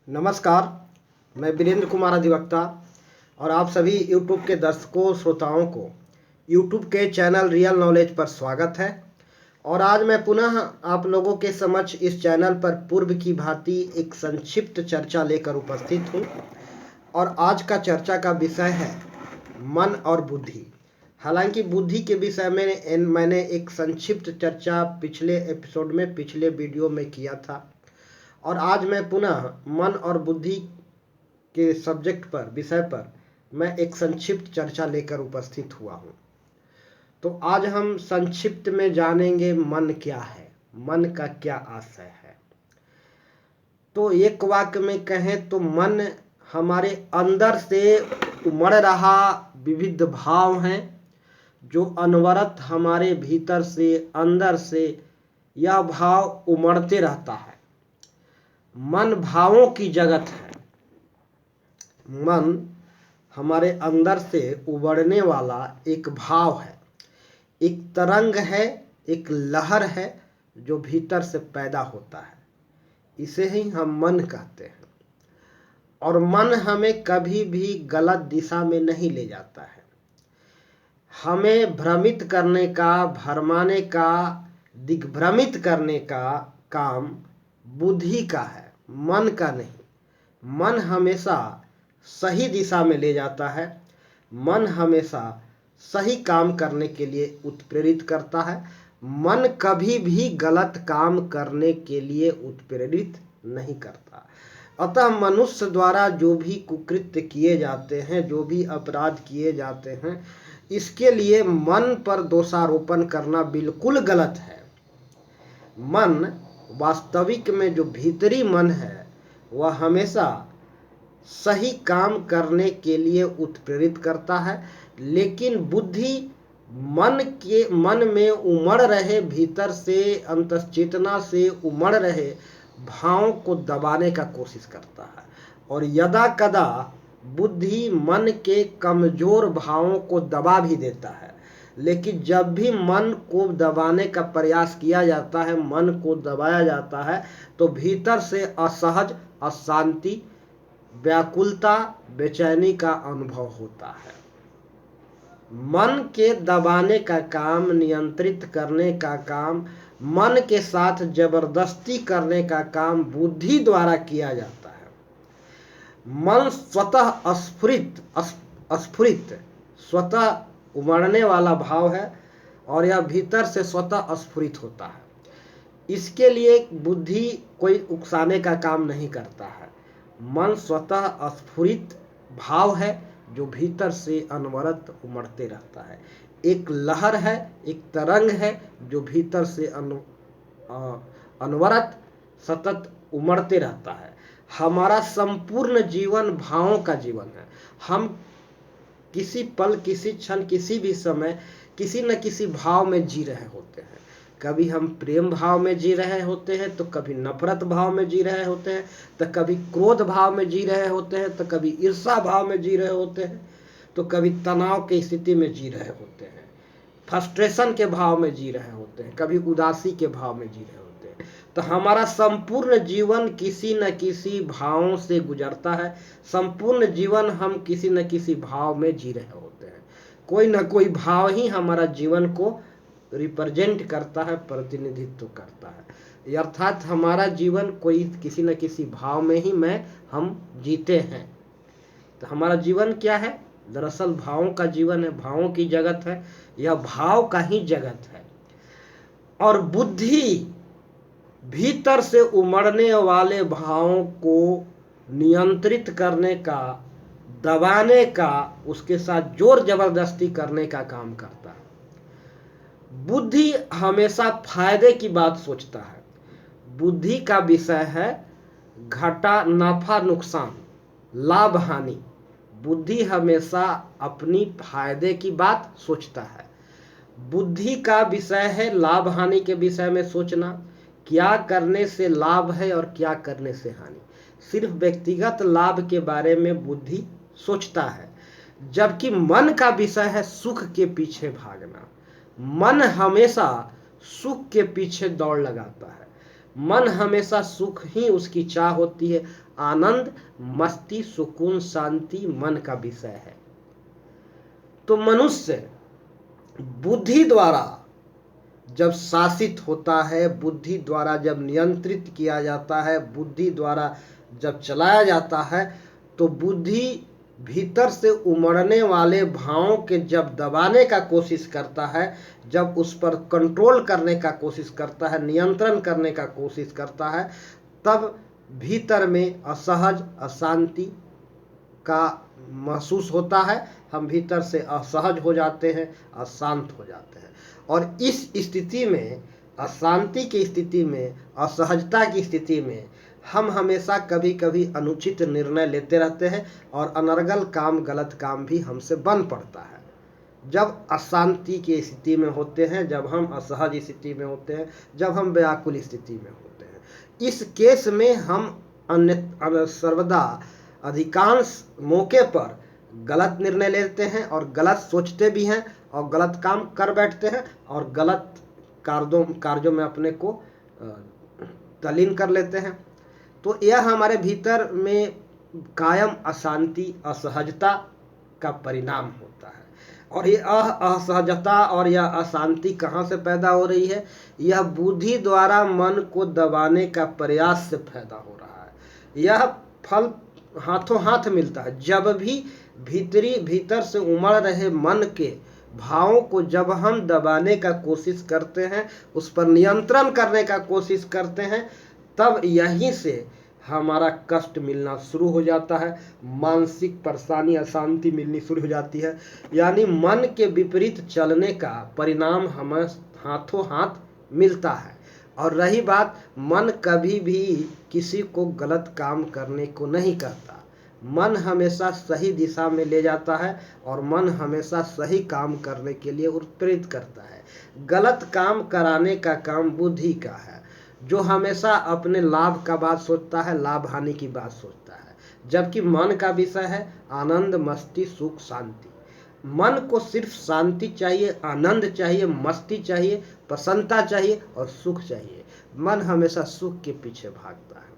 नमस्कार, मैं वीरेंद्र कुमार अधिवक्ता और आप सभी YouTube के दर्शकों श्रोताओं को YouTube के चैनल रियल नॉलेज पर स्वागत है। और आज मैं पुनः आप लोगों के समक्ष इस चैनल पर पूर्व की भांति एक संक्षिप्त चर्चा लेकर उपस्थित हूँ। और आज का चर्चा का विषय है मन और बुद्धि। हालांकि बुद्धि के विषय में मैंने एक संक्षिप्त चर्चा पिछले वीडियो में किया था, और आज मैं पुनः मन और बुद्धि के विषय पर मैं एक संक्षिप्त चर्चा लेकर उपस्थित हुआ हूँ। तो आज हम संक्षिप्त में जानेंगे मन क्या है, मन का क्या आशय है। तो एक वाक्य में कहें तो मन हमारे अंदर से उमड़ रहा विविध भाव हैं, जो अनवरत हमारे भीतर से अंदर से यह भाव उमड़ते रहता है। मन भावों की जगत है। मन हमारे अंदर से उबड़ने वाला एक भाव है, एक तरंग है, एक लहर है जो भीतर से पैदा होता है। इसे ही हम मन कहते हैं। और मन हमें कभी भी गलत दिशा में नहीं ले जाता है। हमें भ्रमित करने का, भरमाने का, दिग्भ्रमित करने का काम बुद्धि का है, मन का नहीं। मन हमेशा सही दिशा में ले जाता है। मन हमेशा सही काम करने के लिए उत्प्रेरित करता है। मन कभी भी गलत काम करने के लिए उत्प्रेरित नहीं करता। अतः मनुष्य द्वारा जो भी कुकृत्य किए जाते हैं, जो भी अपराध किए जाते हैं, इसके लिए मन पर दोषारोपण करना बिल्कुल गलत है। मन वास्तविक में जो भीतरी मन है, वह हमेशा सही काम करने के लिए उत्प्रेरित करता है। लेकिन बुद्धि मन में उमड़ रहे, भीतर से अंतश्चेतना से उमड़ रहे भावों को दबाने का कोशिश करता है। और यदा कदा बुद्धि मन के कमजोर भावों को दबा भी देता है। लेकिन जब भी मन को दबाने का प्रयास किया जाता है, मन को दबाया जाता है, तो भीतर से असहज, अशांति, व्याकुलता, बेचैनी का अनुभव होता है। मन के दबाने का काम, नियंत्रित करने का काम, मन के साथ जबरदस्ती करने का काम बुद्धि द्वारा किया जाता है। मन स्वतः स्फुरित स्वतः उमड़ने वाला भाव है, और यह भीतर से स्वतः स्फुरित होता है। इसके लिए बुद्धि कोई उकसाने का काम नहीं करता है। मन स्वतः स्फुरित भाव है जो भीतर से अनवरत उमड़ते रहता है। एक लहर है, एक तरंग है जो भीतर से अनवरत सतत उमड़ते रहता है। हमारा संपूर्ण जीवन भावों का जीवन है। हम किसी पल, किसी क्षण, किसी भी समय किसी न किसी भाव में जी रहे होते हैं। कभी हम प्रेम भाव में जी रहे होते हैं, तो कभी नफरत भाव में जी रहे होते हैं, तो कभी क्रोध भाव में जी रहे होते हैं, तो कभी ईर्ष्या भाव में जी रहे होते हैं, तो कभी तनाव की स्थिति में जी रहे होते हैं, फ्रस्ट्रेशन के भाव में जी रहे होते हैं, कभी उदासी के भाव में जी रहे होते हैं। तो हमारा संपूर्ण जीवन किसी न किसी भावों से गुजरता है। संपूर्ण जीवन हम किसी न किसी भाव में जी रहे होते हैं। कोई न कोई भाव ही हमारा जीवन को रिप्रेजेंट करता है, प्रतिनिधित्व करता है। अर्थात हमारा जीवन कोई किसी न किसी भाव में ही हम जीते हैं। तो हमारा जीवन क्या है? दरअसल भावों का जीवन है, भावों की जगत है। यह भाव का ही जगत है। और बुद्धि भीतर से उमड़ने वाले भावों को नियंत्रित करने का, दबाने का, उसके साथ जोर जबरदस्ती करने का काम करता है। बुद्धि हमेशा फायदे की बात सोचता है। बुद्धि का विषय है घाटा, नफा, नुकसान, लाभ, हानि। बुद्धि हमेशा अपनी फायदे की बात सोचता है। बुद्धि का विषय है लाभ हानि के विषय में सोचना। क्या करने से लाभ है और क्या करने से हानि। सिर्फ व्यक्तिगत लाभ के बारे में बुद्धि सोचता है। जबकि मन का विषय है सुख के पीछे भागना। मन हमेशा सुख के पीछे दौड़ लगाता है। मन हमेशा सुख ही उसकी चाह होती है। आनंद, मस्ती, सुकून, शांति मन का विषय है। तो मनुष्य बुद्धि द्वारा जब शासित होता है, बुद्धि द्वारा जब नियंत्रित किया जाता है, बुद्धि द्वारा जब चलाया जाता है, तो बुद्धि भीतर से उमड़ने वाले भावों के जब दबाने का कोशिश करता है, जब उस पर कंट्रोल करने का कोशिश करता है, नियंत्रण करने का कोशिश करता है, तब भीतर में असहज, अशांति का महसूस होता है। हम भीतर से असहज हो जाते हैं, अशांत हो जाते हैं। और इस स्थिति में, अशांति की स्थिति में, असहजता की स्थिति में हम हमेशा कभी कभी अनुचित निर्णय लेते रहते हैं और अनर्गल काम, गलत काम भी हमसे बन पड़ता है। जब अशांति की स्थिति में होते हैं, जब हम असहज स्थिति में होते हैं, जब हम व्याकुल स्थिति में होते हैं, इस केस में हम सर्वदा अधिकांश मौके पर गलत निर्णय लेते हैं और गलत सोचते भी हैं और गलत काम कर बैठते हैं और गलत कार्यों में अपने को तल्लीन कर लेते हैं। तो यह हमारे भीतर में कायम अशांति, असहजता का परिणाम होता है। और ये असहजता और यह अशांति कहाँ से पैदा हो रही है? यह बुद्धि द्वारा मन को दबाने का प्रयास से पैदा हो रहा है। यह फल हाथों हाथ मिलता है। जब भी भीतर से उमड़ रहे मन के भावों को जब हम दबाने का कोशिश करते हैं, उस पर नियंत्रण करने का कोशिश करते हैं, तब यहीं से हमारा कष्ट मिलना शुरू हो जाता है, मानसिक परेशानी, अशांति मिलनी शुरू हो जाती है। यानी मन के विपरीत चलने का परिणाम हमें हाथों हाथ मिलता है। और रही बात, मन कभी भी किसी को गलत काम करने को नहीं कहता। मन हमेशा सही दिशा में ले जाता है और मन हमेशा सही काम करने के लिए उत्प्रेरित करता है। गलत काम कराने का काम बुद्धि का है, जो हमेशा अपने लाभ का बात सोचता है, लाभ हानि की बात सोचता है। जबकि मन का विषय है आनंद, मस्ती, सुख, शांति। मन को सिर्फ शांति चाहिए, आनंद चाहिए, मस्ती चाहिए, प्रसन्नता चाहिए और सुख चाहिए। मन हमेशा सुख के पीछे भागता है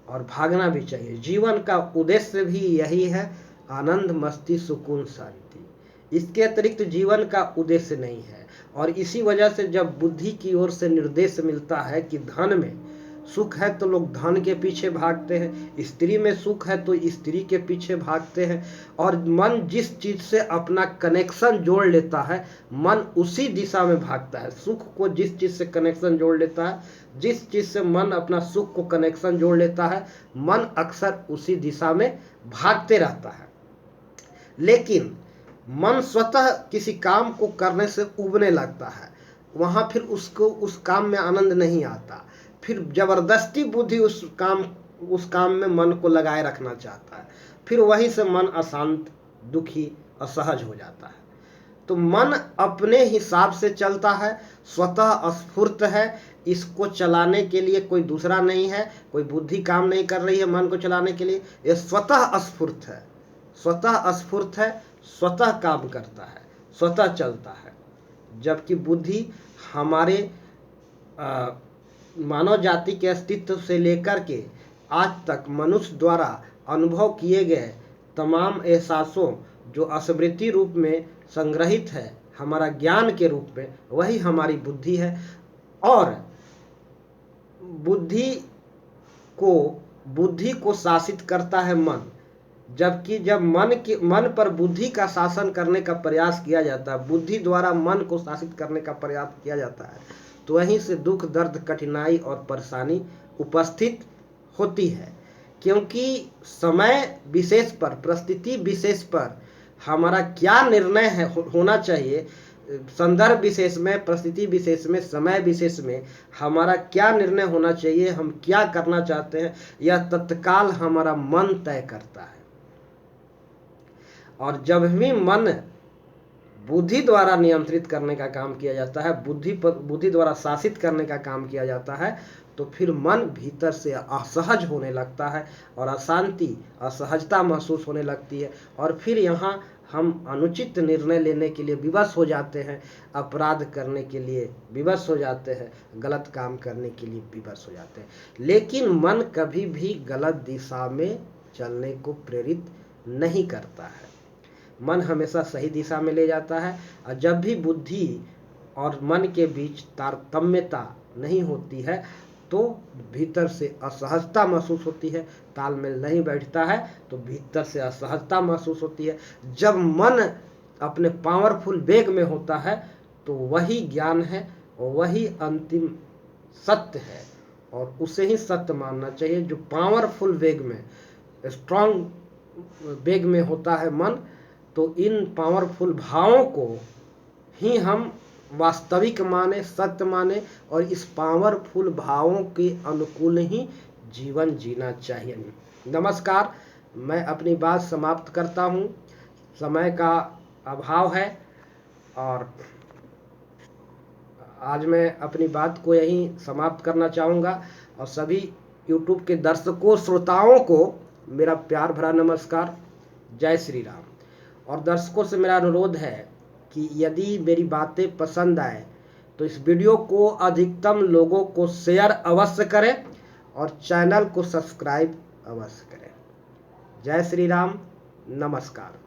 और भागना भी चाहिए। जीवन का उद्देश्य भी यही है, आनंद, मस्ती, सुकून, शांति। इसके अतिरिक्त जीवन का उद्देश्य नहीं है। और इसी वजह से जब बुद्धि की ओर से निर्देश मिलता है कि धन में सुख है तो लोग धन के पीछे भागते हैं, स्त्री में सुख है तो स्त्री के पीछे भागते हैं। और मन जिस चीज से अपना कनेक्शन जोड़ लेता है, मन उसी दिशा में भागता है। सुख को जिस चीज से कनेक्शन जोड़ लेता है, जिस चीज से मन अपना सुख को कनेक्शन जोड़ लेता है, मन अक्सर उसी दिशा में भागते रहता है। लेकिन मन स्वतः किसी काम को करने से उबने लगता है, वहां फिर उसको उस काम में आनंद नहीं आता। फिर जबरदस्ती बुद्धि उस काम में मन को लगाए रखना चाहता है। फिर वहीं से मन अशांत, दुखी, असहज हो जाता है। तो मन अपने हिसाब से चलता है, स्वतः स्फूर्त है। इसको चलाने के लिए कोई दूसरा नहीं है, कोई बुद्धि काम नहीं कर रही है मन को चलाने के लिए। यह स्वतः स्फूर्त है, स्वतः स्फूर्त है, स्वतः काम करता है, स्वतः चलता है। जबकि बुद्धि हमारे मानव जाति के अस्तित्व से लेकर के आज तक मनुष्य द्वारा अनुभव किए गए तमाम एहसासों जो स्मृति रूप में संग्रहित है हमारा ज्ञान के रूप में, वही हमारी बुद्धि है। और बुद्धि को शासित करता है मन। जबकि जब मन पर बुद्धि का शासन करने का प्रयास किया जाता है, बुद्धि द्वारा मन को शासित करने का प्रयास किया जाता है, तो वहीं से दुख, दर्द, कठिनाई और परेशानी उपस्थित होती है। क्योंकि समय विशेष पर, परिस्थिति विशेष पर हमारा क्या निर्णय है होना चाहिए, संदर्भ विशेष में, परिस्थिति विशेष में, समय विशेष में हमारा क्या निर्णय होना चाहिए, हम क्या करना चाहते हैं, यह तत्काल हमारा मन तय करता है। और जब भी मन बुद्धि द्वारा नियंत्रित करने का काम किया जाता है, बुद्धि द्वारा शासित करने का काम किया जाता है, तो फिर मन भीतर से असहज होने लगता है और अशांति असहजता महसूस होने लगती है, और फिर यहाँ हम अनुचित निर्णय लेने के लिए विवश हो जाते हैं, अपराध करने के लिए विवश हो जाते हैं, गलत काम करने के लिए विवश हो जाते हैं। लेकिन मन कभी भी गलत दिशा में चलने को प्रेरित नहीं करता है। मन हमेशा सही दिशा में ले जाता है, और जब भी बुद्धि और मन के बीच तारतम्यता नहीं होती है तो भीतर से असहजता महसूस होती है। तालमेल नहीं बैठता है तो भीतर से असहजता महसूस होती है। जब मन अपने पावरफुल वेग में होता है तो वही ज्ञान है और वही अंतिम सत्य है, और उसे ही सत्य मानना चाहिए। जो पावरफुल वेग में, स्ट्रांग वेग में होता है मन, तो इन पावरफुल भावों को ही हम वास्तविक माने, सत्य माने, और इस पावरफुल भावों के अनुकूल ही जीवन जीना चाहिए। नमस्कार, मैं अपनी बात समाप्त करता हूँ। समय का अभाव है और आज मैं अपनी बात को यहीं समाप्त करना चाहूँगा, और सभी YouTube के दर्शकों श्रोताओं को मेरा प्यार भरा नमस्कार। जय श्री राम। और दर्शकों से मेरा अनुरोध है कि यदि मेरी बातें पसंद आए तो इस वीडियो को अधिकतम लोगों को शेयर अवश्य करें और चैनल को सब्सक्राइब अवश्य करें। जय श्री राम, नमस्कार।